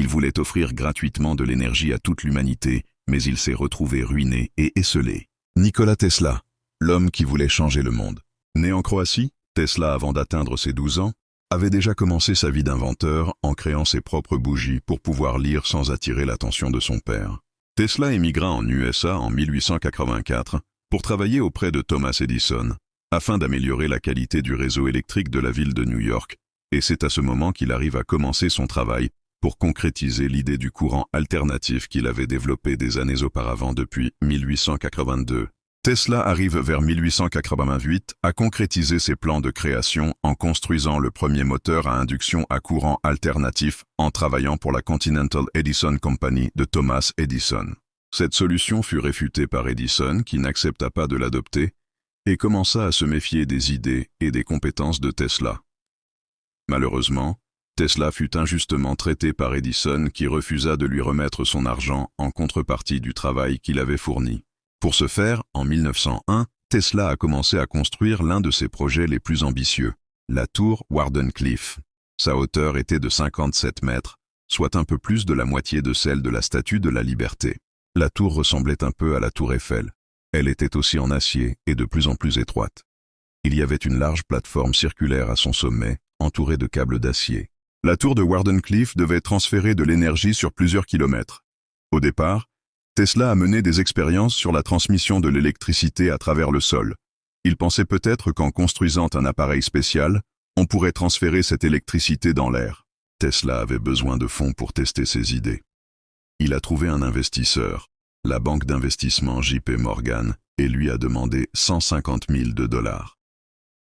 Il voulait offrir gratuitement de l'énergie à toute l'humanité, mais il s'est retrouvé ruiné et esseulé. Nikola Tesla, l'homme qui voulait changer le monde. Né en Croatie, Tesla, avant d'atteindre ses 12 ans, avait déjà commencé sa vie d'inventeur en créant ses propres bougies pour pouvoir lire sans attirer l'attention de son père. Tesla émigra en USA en 1884 pour travailler auprès de Thomas Edison, afin d'améliorer la qualité du réseau électrique de la ville de New York, et c'est à ce moment qu'il arrive à commencer son travail pour concrétiser l'idée du courant alternatif qu'il avait développé des années auparavant depuis 1882. Tesla arrive vers 1888 à concrétiser ses plans de création en construisant le premier moteur à induction à courant alternatif en travaillant pour la Continental Edison Company de Thomas Edison. Cette solution fut réfutée par Edison qui n'accepta pas de l'adopter et commença à se méfier des idées et des compétences de Tesla. Malheureusement, Tesla fut injustement traité par Edison qui refusa de lui remettre son argent en contrepartie du travail qu'il avait fourni. Pour ce faire, en 1901, Tesla a commencé à construire l'un de ses projets les plus ambitieux, la tour Wardenclyffe. Sa hauteur était de 57 mètres, soit un peu plus de la moitié de celle de la Statue de la Liberté. La tour ressemblait un peu à la tour Eiffel. Elle était aussi en acier et de plus en plus étroite. Il y avait une large plateforme circulaire à son sommet, entourée de câbles d'acier. La tour de Wardenclyffe devait transférer de l'énergie sur plusieurs kilomètres. Au départ, Tesla a mené des expériences sur la transmission de l'électricité à travers le sol. Il pensait peut-être qu'en construisant un appareil spécial, on pourrait transférer cette électricité dans l'air. Tesla avait besoin de fonds pour tester ses idées. Il a trouvé un investisseur, la banque d'investissement JP Morgan, et lui a demandé 150 000 $.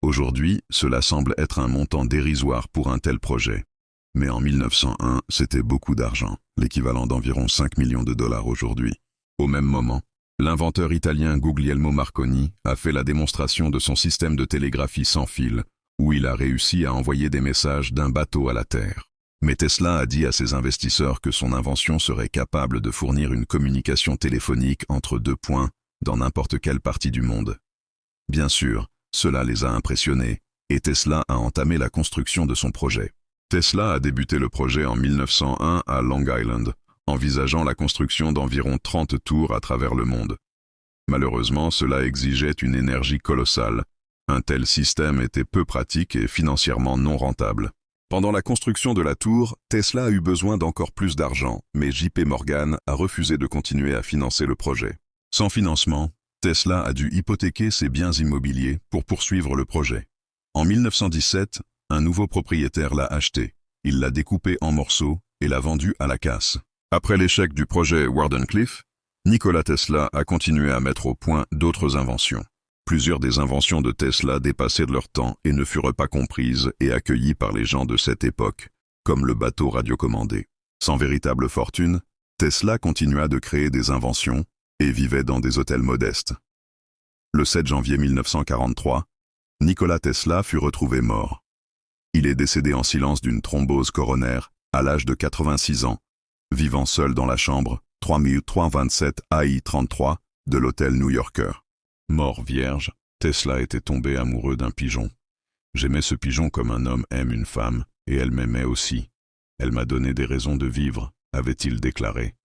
Aujourd'hui, cela semble être un montant dérisoire pour un tel projet. Mais en 1901, c'était beaucoup d'argent, l'équivalent d'environ 5 millions de dollars aujourd'hui. Au même moment, l'inventeur italien Guglielmo Marconi a fait la démonstration de son système de télégraphie sans fil, où il a réussi à envoyer des messages d'un bateau à la Terre. Mais Tesla a dit à ses investisseurs que son invention serait capable de fournir une communication téléphonique entre deux points dans n'importe quelle partie du monde. Bien sûr, cela les a impressionnés, et Tesla a entamé la construction de son projet. Tesla a débuté le projet en 1901 à Long Island, envisageant la construction d'environ 30 tours à travers le monde. Malheureusement, cela exigeait une énergie colossale. Un tel système était peu pratique et financièrement non rentable. Pendant la construction de la tour, Tesla a eu besoin d'encore plus d'argent, mais JP Morgan a refusé de continuer à financer le projet. Sans financement, Tesla a dû hypothéquer ses biens immobiliers pour poursuivre le projet. En 1917, un nouveau propriétaire l'a acheté. Il l'a découpé en morceaux et l'a vendu à la casse. Après l'échec du projet Wardenclyffe, Nikola Tesla a continué à mettre au point d'autres inventions. Plusieurs des inventions de Tesla dépassaient de leur temps et ne furent pas comprises et accueillies par les gens de cette époque, comme le bateau radiocommandé. Sans véritable fortune, Tesla continua de créer des inventions et vivait dans des hôtels modestes. Le 7 janvier 1943, Nikola Tesla fut retrouvé mort. Il est décédé en silence d'une thrombose coronaire à l'âge de 86 ans, vivant seul dans la chambre 3327 AI 33 de l'hôtel new-yorker. Mort vierge, Tesla était tombé amoureux d'un pigeon. J'aimais ce pigeon comme un homme aime une femme, et elle m'aimait aussi. Elle m'a donné des raisons de vivre, avait-il déclaré.